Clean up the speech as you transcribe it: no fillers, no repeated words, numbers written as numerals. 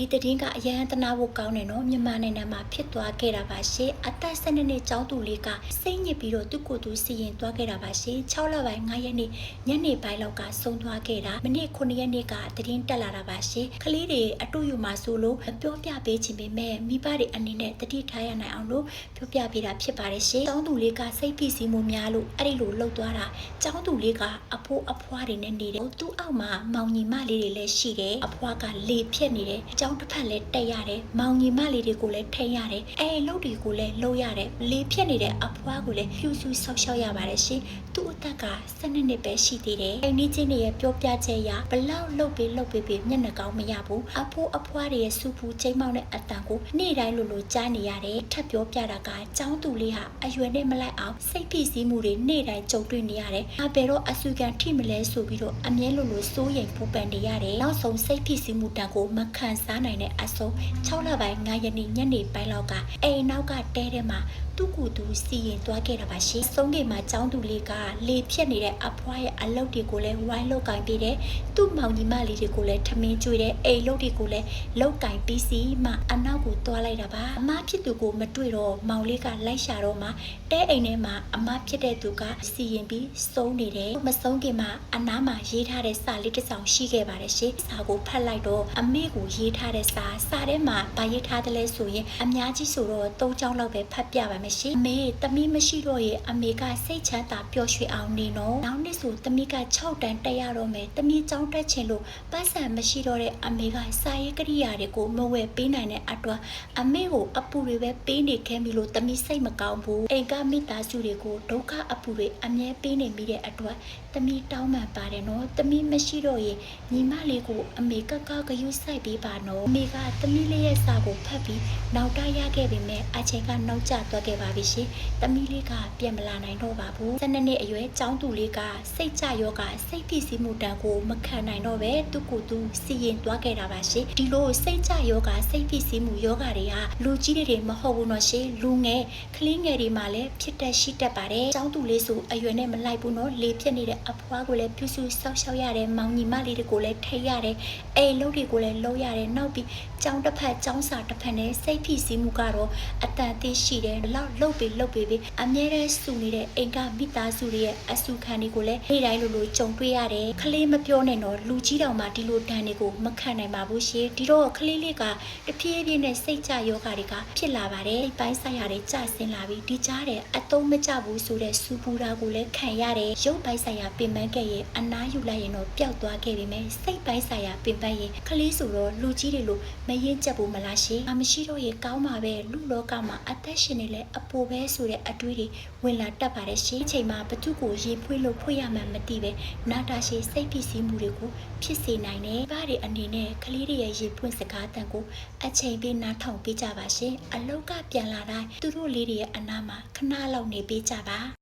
ဒီတည်င်းကအရန်တနာဖို့ကောင်းတယ်နော်မြန်မာနိုင်ငံမှာဖြစ်သွားခဲ့တာပါရှင်အသက်12နှစ်ကျောင်းသူလေးကစိတ်ညစ်ပြီးတော့သူ့ကိုယ်သူစီရင်သွားခဲ့တာပါရှင်6လပိုင်း9ရက်နေ့ညနေပိုင်းလောက်ကဆုံးသွားခဲ့တာမိနစ်9ရက်နေ့ကတည်င်းတက်လာတာပါရှင်ကလေးတွေအတူယူမှာဆိုလို့ပြောပြပေးခြင်းပေမဲ့မိဘတွေအနေနဲ့တတိထားရနိုင်အောင်လို့ပြောပြပေးတာဖြစ်ပါတယ်ရှင်ကျောင်းသူလေးကစိတ်ဖိစီးမှုများလို့အဲ့ဒီလိုလှုပ်သွားတာကျောင်းသူလေးကအဖိုးအဖွားတွေနဲ့နေတယ်သူ့အောက်မှာမောင်ညီမလေးတွေလည်းရှိတယ်အဖွားကလေဖြစ်နေတယ်ကျောင်းတစ်ဖက်လည်းတက်ရတယ်မောင်ညီမလေးတွေကိုလည်းထိန်းရတယ်အဲလှုပ်တွေကိုလည်းလှုပ်ရတယ်လေဖြစ်နေတဲ့အဖွားကိုလည်းဖြူဖြူဆောက်ရှောက်ရပါတယ်ရှင်သူ့အသက်က12နှစ်ပဲရှိသေးတယ်အိမ်ကြီးချင်းတွေရဲ့ပြောပြချက်အရဘလောက်လှုပ်ပြီးမျက်နှာကောင်းမရဘူးအဖိုးအဖွားတွေရဲ့စူပူချိန်မောင်းတဲ့အတန်ကိုနေ့တိုင်းလိုကြားနေရတယ်ထပ်ပြောပြတာကကျောင်းသူလေးဟာအရွယ်နဲ့မလိုက်အောင်စိတ်ဖိစီးမှုတွေနေ့တိုင်းကြုံတွေ့နေရတယ်အဘယ်တော့အဆူကန်ထိမလဲဆိုပြီးတော့အမြဲလိုစိုးရိမ်ပူပန်နေရတယ်နောက်ဆုံးစိတ်ဖိစီးမှုတန်ကိုမခံစားနိုင်တဲ့အဆုံး6လပိုင်း9ရက်နေ့ညနေပိုင်းလောက်ကအိမ်နောက်ကတဲထဲမှာသူ့ကိုယ်သူစီရင်သွားခဲ့တာပါရှင်ဆုံးကိမှာကျောင်းသူလေးကလေဖြတ်နေတဲ့အဖွားရဲ့အလုပ်တွေကိုလည်းဝိုင်းလောက်ကင်ပေးတယ်သူ့မောင်ညီမလေးတွေကိုလည်းထမင်းကျွေးတယ်အိမ်လုပ်တွေကိုလည်းလောက်ကင်ပြီးစီမှအနောက်ကိုသွားလိုက်တာပါအမဖြစ်သူကိုမတွေ့တော့မောင်လေးကလိုက်ရှာတော့မှတဲအိမ်ထဲမှာအမဖြစ်တဲ့သူကစီရင်ပြီးဆုံးနေတယ်မဆုံးခင်မှာအနားမှာရေးထားတဲ့စာလေးတစ်စောင်ရှိခဲ့ပါတယ်ရှင်စာကိုဖတ်လိုက်တော့အမေကိုရေးထားတဲ့စာထဲမှာဗာရေးထားတယ်လဲဆိုရင်အများကြီးဆိုတော့3ကြောင်းလောက်ပဲဖတ်ပြပါမယ်ရှင်အမေသမီးမရှိတော့ရဲ့အမေကစိတ်ချမ်းသာပျော်ရွှင်အောင်နေနော်နောက်နှစ်ဆိုသမီးက6တန်းတက်ရတော့မယ်သမီးကျောင်းတက်ချင်လို့ပတ်စံမရှိတော့တဲ့အမေကစာရေးကရိယာတွေကိုမဝယ်ပေးနိုင်တဲ့အတွက်အမေကိုအပူတွေပဲပေးနေခဲ့ပြီလို့သမီးစိတ်မကောင်းဘူးအိမ်ကမိသားစုတွေကိုဒုက္ခအပူတွေအမြဲပေးနေမိတဲ့အတွက်သမီးတောင်းပန်ပါတယ်နော်သမီးမရှိတော့ရင်ညီမလေးကိုအမေကကဂယုစိုက်ပေးပါနော်အမေကသမီးလေးရဲ့စာကိုဖတ်ပြီးနောက်တရခဲ့ပေမဲ့အချိန်ကနောက်ကျသွားခဲ့ပါပြီရှင်သမီးလေးကပြန်မလာနိုင်တော့ပါဘူး12နှစ်အရွယ်ကျောင်းသူလေးကစိတ်ကြရောဂါစိတ်ဖိစီးမှုတန်ကိုမခံနိုင်တော့ပဲသူ့ကိုယ်သူစီရင်သွားခဲ့တာပါရှင်ဒီလိုစိတ်ကြရောဂါစိတ်ဖိစီးမှုယောဂါတွေဟာလူကြီးတွေမဟုတ်ဘူးနော်ရှင်လူငယ်ကလေးငယ်တွေမှာလည်းဖြစ်တတ်ရှိတတ်ပါတယ်ကျောင်းသူလေးဆိုအရွယ်နဲ့မလိုက်ဘူးနော်လေဖြစ်နေတဲ့အဖွားကိုလည်းပြုစုဆောက်ရှောက်ရတယ်မောင်ညီမလေးတွေကိုလည်းထိရတယ်အိမ်လုပ်တွေကိုလည်းလုပ်ရတယ်နောက်ပြီးကျောင်းတစ်ဖက်ကျောင်းစာတစ်ဖက်နဲ့စိတ်ဖိစီးမှုကတော့အတန်သေးရှိတယ်လောက်လှုပ်ပြီးအမြဲတမ်းစုနေတဲ့အိမ်ကမိသားစုတွေရဲ့အဆူခံတွေကိုလည်းနေ့တိုင်းလိုကြုံတွေ့ရတယ်ခလေးမပြောနဲ့တော့လူကြီးတောင်မှဒီလိုတန်တွေကိုမခံနိုင်ပါဘူးရှင်ဒီတော့ခလေးလေးကတဖြည်းဖြည်းနဲ့စိတ်ကြယောဂါတွေကဖြစ်လာပါတယ်စိတ်ပိုင်းဆိုင်ရာတွေကျဆင်းလာပြီးဒီကြားတဲ့အသုံးမကျဘူးဆိုတဲ့စူပူတာကိုလည်းခံရတယ်ရုပ်ပိုင်းဆိုင်ရာပင်ပန်းခဲ့ရင်အနားယူလိုက်ရင်တော့ပျောက်သွားခဲ့ပြီမယ်စိတ်ပိုင်းဆိုင်ရာပင်ပန်းရင်ခလေးဆိုတော့လူကြီးတွေလိုမရင်ကျက်ဘူးမလားရှင်မရှိတော့ရင်ကောင်းပါပဲလူလောကမှာအသက်ရှင်နေလဲအပိုပဲဆိုတဲ့အတွေးတွေဝင်လာတတ်ပါတယ်ရှင်အချိန်မှာဘသူကိုရေဖွေးလို့ဖွေးရမှန်းမသိပဲနာတာရှည်စိတ်ဖိစီးမှုတွေကိုဖြစ်စေနိုင်တယ်။ဘာတွေအနေနဲ့ကလေးတွေရဲ့ရေဖွင့်စကားတန်ကိုအချိန်ပေးနားထောင်ပေးကြပါရှင်။အလောက်ကပြန်လာတိုင်းသူတို့လေးတွေရဲ့အနားမှာခဏလောက်နေပေးကြပါ